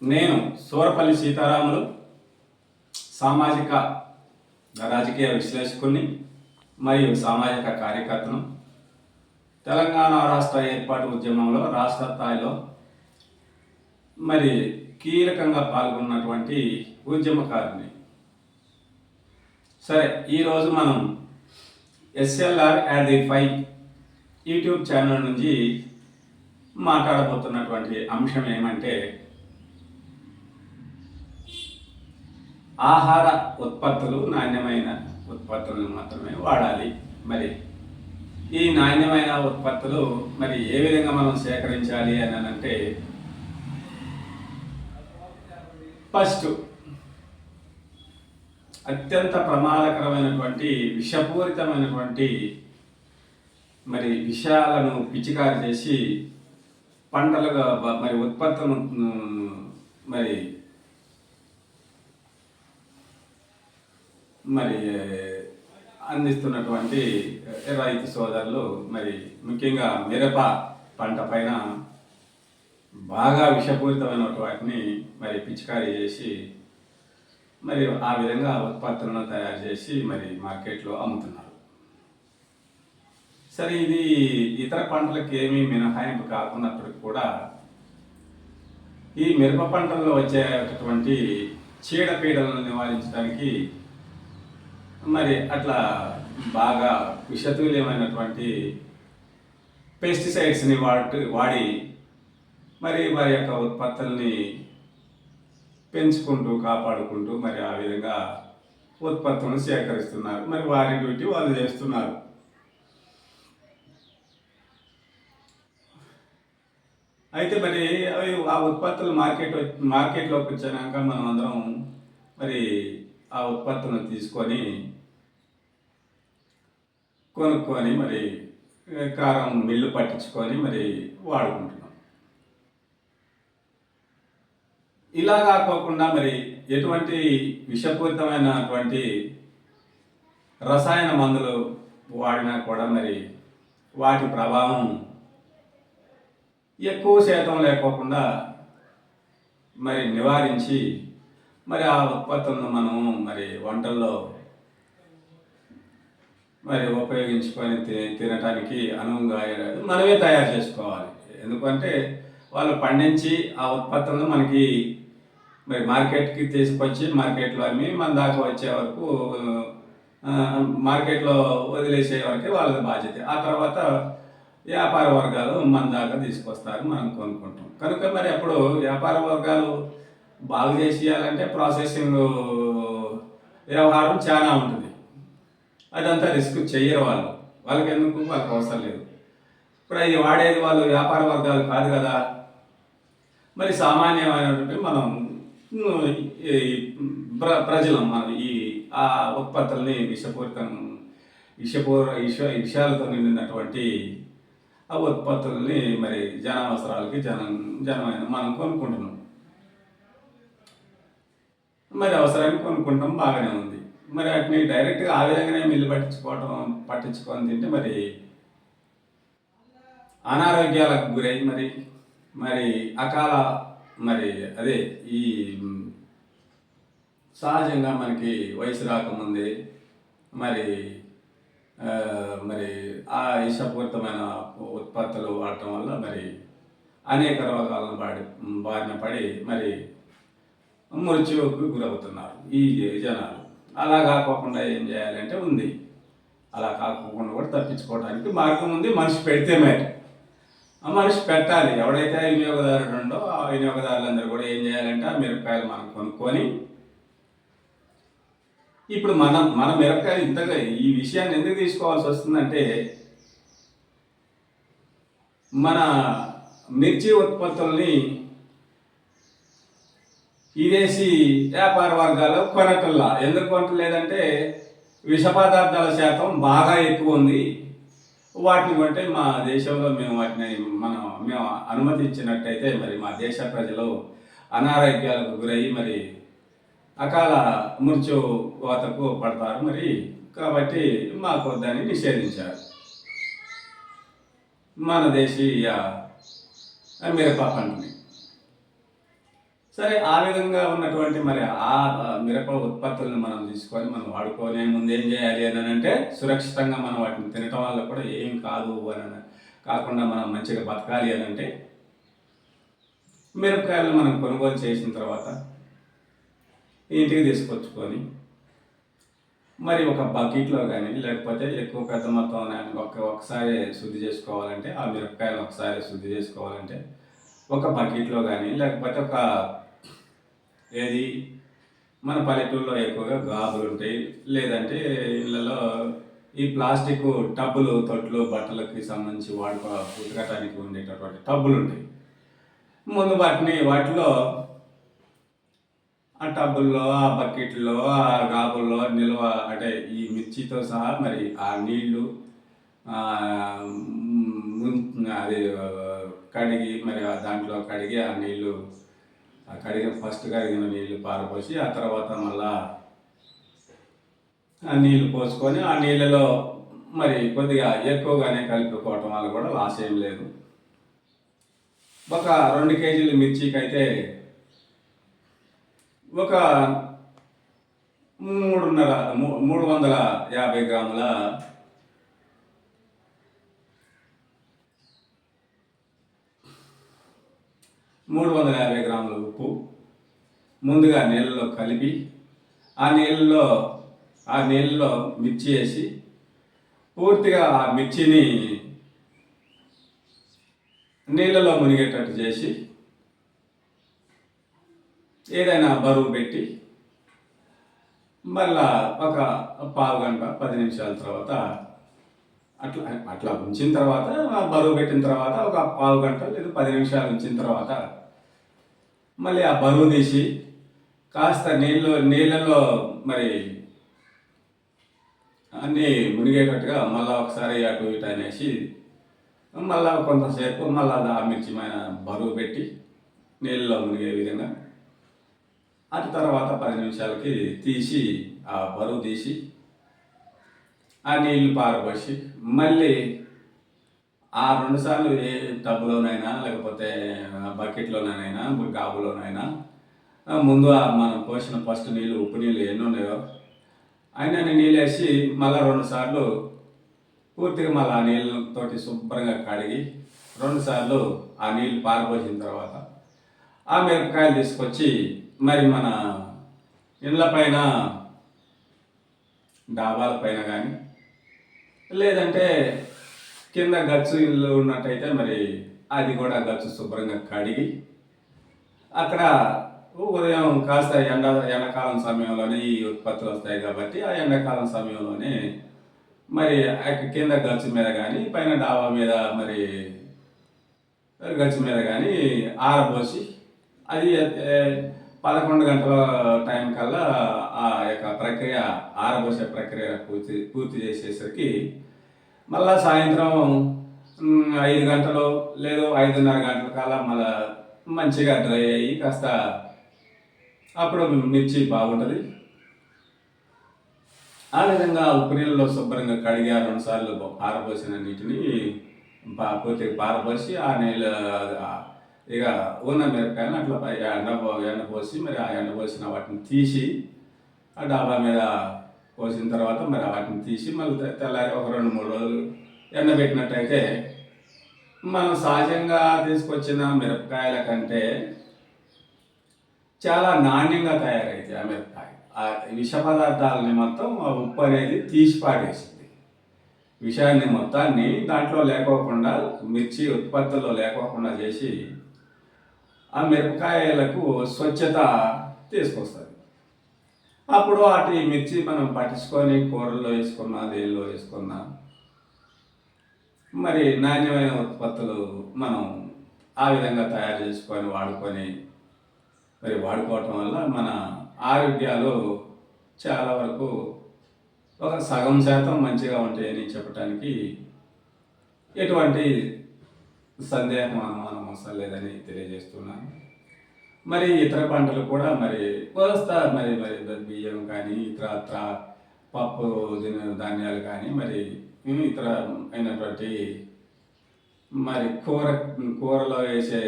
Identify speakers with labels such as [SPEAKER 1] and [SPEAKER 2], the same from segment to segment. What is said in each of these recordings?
[SPEAKER 1] నేను సూరపల్లి సీతారాములు, సామాజిక రాజకీయ విశ్లేషకుని మరియు సామాజిక కార్యకర్తను. తెలంగాణ రాష్ట్ర ఏర్పాటు ఉద్యమంలో రాష్ట్ర స్థాయిలో మరి కీలకంగా పాల్గొన్నటువంటి ఉద్యమకారుని. సరే, ఈరోజు మనం SLR add the 5 YouTube channel నుంచి మాట్లాడబోతున్నటువంటి అంశం ఏమంటే, ఆహార ఉత్పత్తులు నాణ్యమైన ఉత్పత్తులను మాత్రమే వాడాలి. మరి ఈ నాణ్యమైన ఉత్పత్తులు మరి ఏ విధంగా మనం సేకరించాలి అని అంటే, ఫస్ట్ అత్యంత ప్రమాదకరమైనటువంటి విషపూరితమైనటువంటి మరి విషయాలను పిచికారి చేసి పంటలుగా మరి ఉత్పత్తులను మరి మరి అందిస్తున్నటువంటి రైతు సోదరులు మరి ముఖ్యంగా మిరప పంట పైన బాగా విషపూరితమైన వాటిని మరి పిచికారీ చేసి మరి ఆ విధంగా ఉత్పత్తులను తయారు చేసి మరి మార్కెట్లో అమ్ముతున్నారు. సరే, ఇది ఇతర పంటలకు ఏమీ మినహాయింపు కాకున్నప్పటికీ కూడా ఈ మిరప పంటల్లో వచ్చేటటువంటి చీడపీడలను నివారించడానికి మరి అట్లా బాగా విషతుల్యమైనటువంటి పెస్టిసైడ్స్ని వాడి మరి వారి యొక్క ఉత్పత్తుల్ని పెంచుకుంటూ కాపాడుకుంటూ మరి ఆ విధంగా ఉత్పత్తులను సేకరిస్తున్నారు. మరి వారి డ్యూటీ వాళ్ళు చేస్తున్నారు. అయితే మరి అవి ఆ ఉత్పత్తులు మార్కెట్లోకి వచ్చాక మనం అందరం మరి ఆ ఉత్పత్తులను తీసుకొని కొనుక్కొని మరి కారం మిల్లు పట్టించుకొని మరి వాడుకుంటున్నాం. ఇలా కాకోకుండా మరి ఎటువంటి విషపూరితమైనటువంటి రసాయన మందులు వాడినా కూడా మరి వాటి ప్రభావం ఎక్కువ శాతం లేకోకుండా మరి నివారించి మరి ఆ ఉత్పత్తులను మనం మరి వంటల్లో మరి ఉపయోగించుకొని తినటానికి అనువుగా మనమే తయారు చేసుకోవాలి. ఎందుకంటే వాళ్ళు పండించి ఆ ఉత్పత్తులను మనకి మరి మార్కెట్కి తీసుకొచ్చి మార్కెట్లో అమ్మి మన దాకా వచ్చే వరకు మార్కెట్లో వదిలేసే వరకే వాళ్ళ బాధ్యత. ఆ తర్వాత వ్యాపార వర్గాలు మన దాకా తీసుకొస్తారు, మనం కొనుక్కుంటాం. కనుక మరి అప్పుడు వ్యాపార వర్గాలు బాగు చేసేయాలంటే ప్రాసెసింగ్ వ్యవహారం చాలా ఉంటుంది. అదంతా రిస్క్ చెయ్యరు వాళ్ళకి ఎందుకు, వాళ్ళకి అవసరం లేదు. ఇప్పుడు అది వాడేది వాళ్ళు వ్యాపార వర్గాలు కాదు కదా. మరి సామాన్యమైనటువంటి మనం ప్రజలం మనం ఆ ఉత్పత్తుల్ని విషాలతో నిండినటువంటి ఆ ఉత్పత్తుల్ని మరి అవసరాలకి జనమైన మనం కొనుక్కుంటున్నాం. మరి అవసరానికి కొనుక్కుంటాం, బాగానే ఉంది. మరి వాటిని డైరెక్ట్గా ఆ విధంగానే మిల్లు పట్టించుకొని తింటే మరి అనారోగ్యాలకు గురై మరి అకాల మరి అదే ఈ సహజంగా మనకి వయసు రాకముందే మరి మరి ఆ విషపూరితమైన ఉత్పత్తులు వాడటం వల్ల మరి అనేక రోగాలను బారిన పడి మరి మృత్యువుకు గురవుతున్నారు ఈ జనాలు. అలా కాకోకుండా ఏం చేయాలంటే ఉంది. అలా కాకుండా కూడా తప్పించుకోవడానికి మార్గం ఉంది. మనిషి పెడితే మరి ఆ మనిషి పెట్టాలి. ఎవడైతే వినియోగదారుడు ఉండో ఆ వినియోగదారులందరూ కూడా ఏం చేయాలంటే ఆ మిరపకాయలు మనం కొనుక్కొని, ఇప్పుడు మన మిరపకాయలు ఇంతగా ఈ విషయాన్ని ఎందుకు తీసుకోవాల్సి వస్తుందంటే, మన మిర్చి ఉత్పత్తుల్ని విదేశీ వ్యాపార వర్గాలు కొనటల్లా. ఎందుకు కొనట్లేదంటే విష పదార్థాల శాతం బాగా ఎక్కువ ఉంది. వాటిని కొంటే మా దేశంలో మేము అనుమతించినట్టయితే మరి మా దేశ ప్రజలు అనారోగ్యాలకు గురయ్యి మరి అకాల మృత్యువాతకు పడతారు. మరి కాబట్టి మాకు దాన్ని నిషేధించారు. మన దేశీయ మిరప పంటని సరే ఆ విధంగా ఉన్నటువంటి మరి ఆ మిరప ఉత్పత్తులను మనం తీసుకొని మనం వాడుకునే ముందు ఏం చేయాలి అని అంటే సురక్షితంగా మనం వాటిని తినటం వల్ల కూడా ఏం కాదు అని కాకుండా మనం మంచిగా బతకాలి అని అంటే మిరపకాయలు మనం కొనుగోలు చేసిన తర్వాత ఇంటికి తీసుకొచ్చుకొని మరి ఒక బకెట్లో కానీ లేకపోతే ఎక్కువ పెద్ద మొత్తం ఒకసారి శుద్ధి చేసుకోవాలంటే ఆ మిరపకాయలు ఒకసారి శుద్ధి చేసుకోవాలంటే ఒక బకెట్లో కానీ లేకపోతే ఒక ఏది మన పల్లెటూరులో ఎక్కువగా గాబులు ఉంటాయి, లేదంటే ఇళ్ళలో ఈ ప్లాస్టిక్ టబ్బులు తొట్లు బట్టలకి సంబంధించి ఉతకటానికి ఉండేటటువంటి టబ్బులు ఉంటాయి. ముందు వాటిలో ఆ టబ్బుల్లో ఆ బకెట్లో ఆ గాబుల్లో నిల్వ అంటే ఈ మిర్చితో సహా మరి ఆ నీళ్లు అది కడిగి మరి దాంట్లో కడిగి ఆ నీళ్లు ఫస్ట్ కడిగిన నీళ్లు పారపోసి ఆ తర్వాత మళ్ళా ఆ నీళ్లు పోసుకొని ఆ నీళ్ళలో మరి కొద్దిగా ఎక్కువగానే కలుపుకోవటం వల్ల కూడా లాస్ ఏం లేదు. ఒక 2 కేజీలు మిర్చికి అయితే ఒక 350 గ్రాముల 350 గ్రాముల ఉప్పు ముందుగా నీళ్ళలో కలిపి ఆ నీళ్ళలో మిర్చి వేసి పూర్తిగా ఆ మిర్చిని నీళ్ళలో మునిగేటట్టు చేసి ఏదైనా బరువు పెట్టి మళ్ళా ఒక పావు గంట 10 నిమిషాల తర్వాత అట్లా ఉంచిన తర్వాత బరువు పెట్టిన తర్వాత ఒక పావు గంట లేదా 10 నిమిషాలు ఉంచిన తర్వాత మళ్ళీ ఆ బరువు తీసి కాస్త నీళ్ళలో మరి అన్నీ మునిగేటట్టుగా మళ్ళీ ఒకసారి అటు ఇటు అనేసి మళ్ళీ కొంతసేపు మళ్ళీ ఆ మిర్చిమైన బరువు పెట్టి నీళ్ళలో మునిగే విధంగా అటు తర్వాత 10 నిమిషాలకి తీసి ఆ బరువు తీసి ఆ నీళ్లు పారబోసి మళ్ళీ ఆ 2 సార్లు ఏ టబ్లోనైనా లేకపోతే బకెట్లోనైనా గాబులోనైనా ముందు మనం పోసిన ఫస్ట్ నీళ్ళు ఉప్పు నీళ్ళు ఎన్ని ఉన్నాయో అయినా నీళ్ళు వేసి మళ్ళీ 2 సార్లు పూర్తిగా మళ్ళీ ఆ నీళ్ళతోటి శుభ్రంగా కడిగి 2 సార్లు ఆ నీళ్ళు పారబోసిన తర్వాత ఆ మిరపకాయలు తీసుకొచ్చి మరి మన ఇండ్ల పైన డాబాల పైన కానీ లేదంటే కింద గచ్చు ఇల్లు ఉన్నట్టయితే మరి అది కూడా గచ్చు శుభ్రంగా కడిగి అక్కడ ఉదయం కాస్త ఎండాకాలం సమయంలోనే ఈ ఉత్పత్తులు వస్తాయి కాబట్టి ఆ ఎండాకాలం సమయంలోనే మరి కింద గచ్చు మీద కానీ పైన డాబా మీద మరి గచ్చు మీద కానీ ఆరబోసి అది 11 గంటల టైం కల్లా ఆ యొక్క ప్రక్రియ ఆరబోసే ప్రక్రియ పూర్తి చేసేసరికి మళ్ళా సాయంత్రం 5 గంటలు లేదు 5:30 గంటల కల్లా మళ్ళా మంచిగా డ్రై అయ్యి కాస్త అప్పుడు మిర్చి బాగుంటుంది. ఆ విధంగా ఉప్పు నీళ్ళలో శుభ్రంగా కడిగి 2 సార్లు ఆరబోసిన నీటిని పూర్తిగా పారబోసి ఆ నీళ్ళు ఇక ఉన్న మిరపకాయలు అట్లా ఎండపోసి మరి ఆ ఎండపోసిన వాటిని తీసి ఆ డాబా మీద పోసిన తర్వాత మరి వాటిని తీసి మళ్ళీ తెల్లారి ఒక 2-3 రోజులు ఎండబెట్టినట్టయితే మనం సహజంగా తీసుకొచ్చిన మిరపకాయల కంటే చాలా నాణ్యంగా తయారైతే ఆ మిరపకాయ ఆ విష పదార్థాలని మొత్తం ఆ ఉప్పు అనేది తీసి పాడేసింది. విషయాన్ని మొత్తాన్ని దాంట్లో లేకోకుండా మిర్చి ఉత్పత్తుల్లో లేకోకుండా చేసి ఆ మిరపకాయలకు స్వచ్ఛత తీసుకొస్తుంది. అప్పుడు వాటి మిర్చి మనం పట్టించుకొని కూరల్లో వేసుకున్నా దేనిలో వేసుకున్నా మరి నాణ్యమైన ఉత్పత్తులు మనం ఆ విధంగా తయారు చేసుకొని వాడుకోవటం వల్ల మన ఆరోగ్యాలు చాలా వరకు ఒక సగం శాతం మంచిగా ఉంటాయని చెప్పడానికి ఎటువంటి సందేహం అనుమానం అవసరం లేదని తెలియజేస్తున్నాను. మరి ఇతర పంటలు కూడా మరి మరి బియ్యం కానీ ఇతర పప్పు ధాన్యాలు కానీ మరి ఇతర అయినటువంటి మరి కూరలో వేసే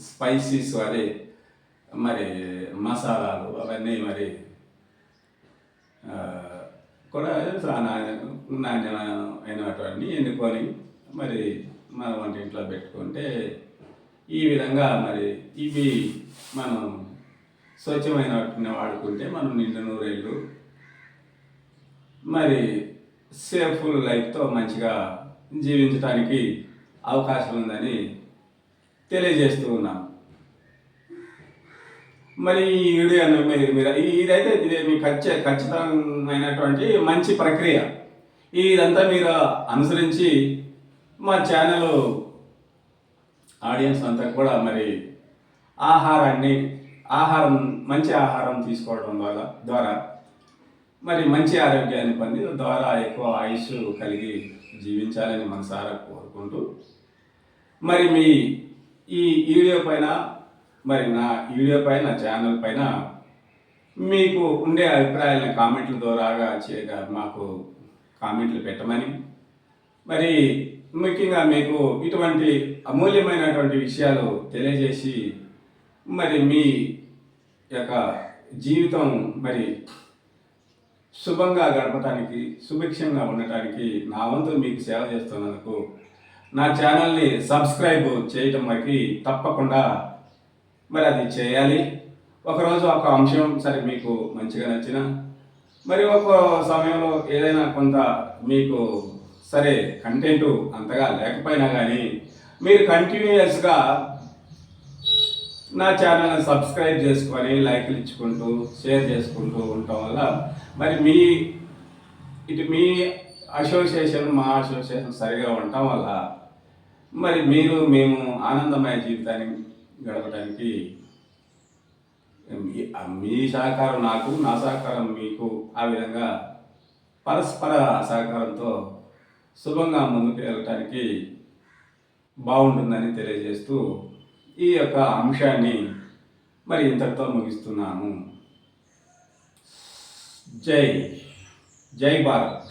[SPEAKER 1] స్పైసీస్ అదే మరి మసాలాలు అవన్నీ మరి ఆ, కూడా నాణ్యమైనటువంటి ఎన్నుకొని మరి మన వంటింట్లో పెట్టుకుంటే ఈ విధంగా మరి ఇవి మనం స్వచ్ఛమైన వాటిని వాడుకుంటే మనం నిండు నూరేళ్ళు మరి సేఫ్ లైఫ్తో మంచిగా జీవించడానికి అవకాశం ఉందని తెలియజేస్తూ ఉన్నాం. మరి ఈ వీడియోను మీరు ఇదైతే ఇది మీ ఖచ్చితమైనటువంటి మంచి ప్రక్రియ. ఇదంతా మీరు అనుసరించి మా ఛానల్ ఆడియన్స్ అంతా కూడా మరి మంచి ఆహారం తీసుకోవడం ద్వారా మరి మంచి ఆరోగ్యాన్ని పొంది ద్వారా ఎక్కువ ఆయుష్ కలిగి జీవించాలని మనసారా కోరుకుంటూ మరి మీ ఈ వీడియో పైన మరి నా వీడియో పైన నా ఛానల్ పైన మీకు ఉండే అభిప్రాయాలను కామెంట్ల ద్వారాగా మాకు కామెంట్లు పెట్టమని మరి ముఖ్యంగా మీకు ఇటువంటి అమూల్యమైనటువంటి విషయాలు తెలియజేసి మరి మీ యొక్క జీవితం మరి శుభంగా గడపడానికి సుభిక్షంగా ఉండటానికి నా వంతు మీకు సేవ చేస్తున్నందుకు నా ఛానల్ని సబ్స్క్రైబ్ చేయటం వరకు తప్పకుండా మరి అది చేయాలి. ఒకరోజు ఒక అంశం సరే మీకు మంచిగా నచ్చిన మరి ఒక సమయంలో ఏదైనా కొంత మీకు సరే కంటెంట్ అంతగా లేకపోయినా కానీ మీరు కంటిన్యూయస్గా నా ఛానల్ని సబ్స్క్రైబ్ చేసుకొని లైక్లు ఇచ్చుకుంటూ షేర్ చేసుకుంటూ ఉండటం వల్ల మరి మీ అసోసియేషన్ మా అసోసియేషన్ సరిగా ఉండటం వల్ల మరి మేము ఆనందమయ జీవితాన్ని గడపడానికి మీ సహకారం నాకు, నా సహకారం మీకు, ఆ విధంగా పరస్పర సహకారంతో శుభంగా ముందుకు వెళ్ళటానికి బాగుంటుందని తెలియజేస్తూ ఈ యొక్క అంశాన్ని మరి ఇంతటితో ముగిస్తున్నాను. జై భారత్.